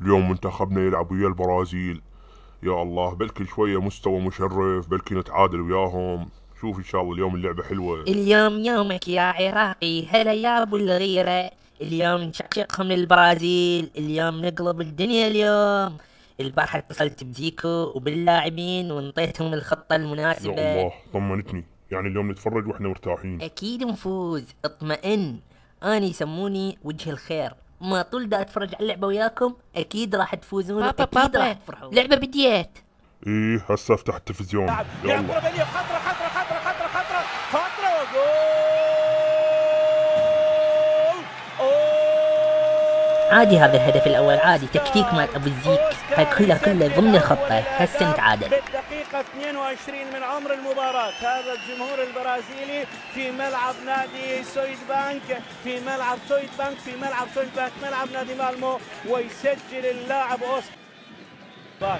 اليوم منتخبنا يلعب ويا البرازيل. يا الله، بلكي شوية مستوى مشرف، بلكي نتعادل وياهم. شوف ان شاء الله اليوم اللعبة حلوة. اليوم يومك يا عراقي، هلا يا ابو الغيرة. اليوم نشقشقهم للبرازيل، اليوم نقلب الدنيا اليوم. البارحة اتصلت بزيكو وباللاعبين وانطيتهم الخطة يا المناسبة. الله طمنتني، يعني اليوم نتفرج واحنا مرتاحين. اكيد نفوز، اطمئن. اني يسموني وجه الخير، ما طول دا اتفرج على اللعبة وياكم اكيد راح تفوزون واكيد راح تفرحون. لعبة بديت. ايه هسه افتح التلفزيون. يلا. خطرة خطرة خطرة خطرة خطرة خطرة وجول. عادي هذا الهدف الاول، عادي تكتيك مال ابو الزيك، هاي كلها ضمن الخطة. هسه نتعادل. بالدقيقة 22 من عمر المباراة، هذا الجمهور البرازيلي في ملعب نادي سويد بانك، في ملعب سويد بانك، في ملعب سويد بانك، ملعب نادي مالمو، ويسجل اللاعب اوسكار.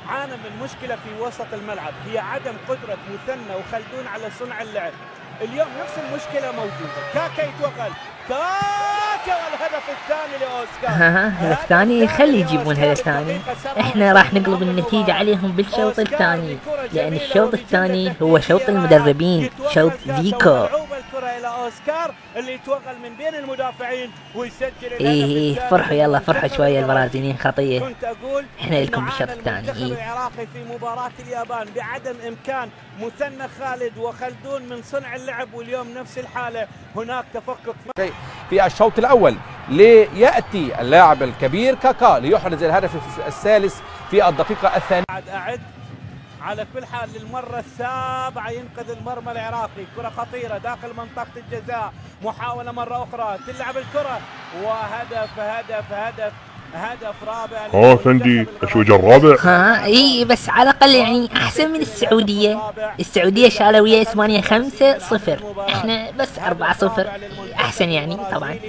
عانى من مشكلة في وسط الملعب، هي عدم قدرة مثنى وخلدون على صنع اللعب. اليوم نفس المشكلة موجودة. كاكا يتوغل، كاكا، والهدف الثاني لأوسكار. هدف ثاني، خلي يجيبون هدف ثاني. احنا راح نقلب النتيجة عليهم بالشوط الثاني، لان الشوط الثاني هو شوط المدربين، شوط زيكو. الكرة الى اوسكار اللي يتوغل من بين المدافعين ويسجل الهدف ايه فرحوا، يلا فرحوا شوية البرازيليين، خطية. كنت اقول احنا لكم بالشوط الثاني. المنتخب العراقي في مباراة اليابان بعدم امكان مثنى خالد وخلدون من صنع اللعب، واليوم نفس الحالة، هناك تفكك في الشوط الاول. لياتي اللاعب الكبير كاكا ليحرز الهدف الثالث في الدقيقة الثانية. أعد على كل حال للمرة السابعة ينقذ المرمى العراقي. كرة خطيرة داخل منطقة الجزاء، محاولة مرة أخرى تلعب الكرة، وهدف هدف هدف هدف رابع. فندي اشوج الرابع. اي بس على الاقل يعني احسن من السعودية. السعودية شالوا ويا اسبانيا 5-0، احنا بس 4-0. احسن يعني طبعا.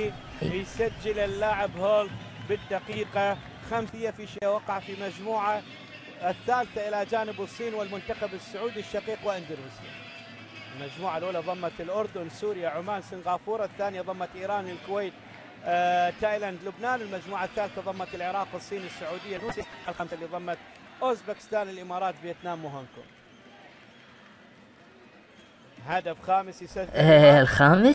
يسجل اللاعب هول بالدقيقة 5 في شيء وقع في مجموعة الثالثة إلى جانب الصين والمنتخب السعودي الشقيق واندونيسيا. المجموعة الأولى ضمت الأردن، سوريا، عمان، سنغافورة. الثانية ضمت إيران، الكويت، تايلاند، لبنان. المجموعة الثالثة ضمت العراق، الصين، السعودية، روسيا. الخامسة اللي ضمت أوزبكستان، الإمارات، فيتنام، وهونغ كونغ. هدف خامس يسجل الخامس.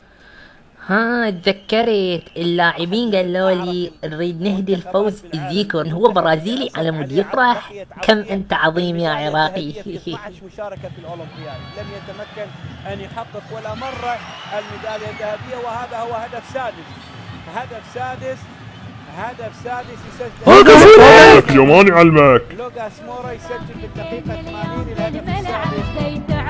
تذكرت اللاعبين قالوا لي نريد نهدي الفوز زيكو، هو برازيلي على مود يفرح. كم انت عظيم يا عراقي. 12 مشاركة في الأولمبياد، لم يتمكن أن يحقق ولا مرة الميدالية الذهبية، وهذا هو هدف سادس. هدف سادس يسجل يا ماني علمك. لوغاس مورا يسجل بالدقيقة 80 الهدف السادس.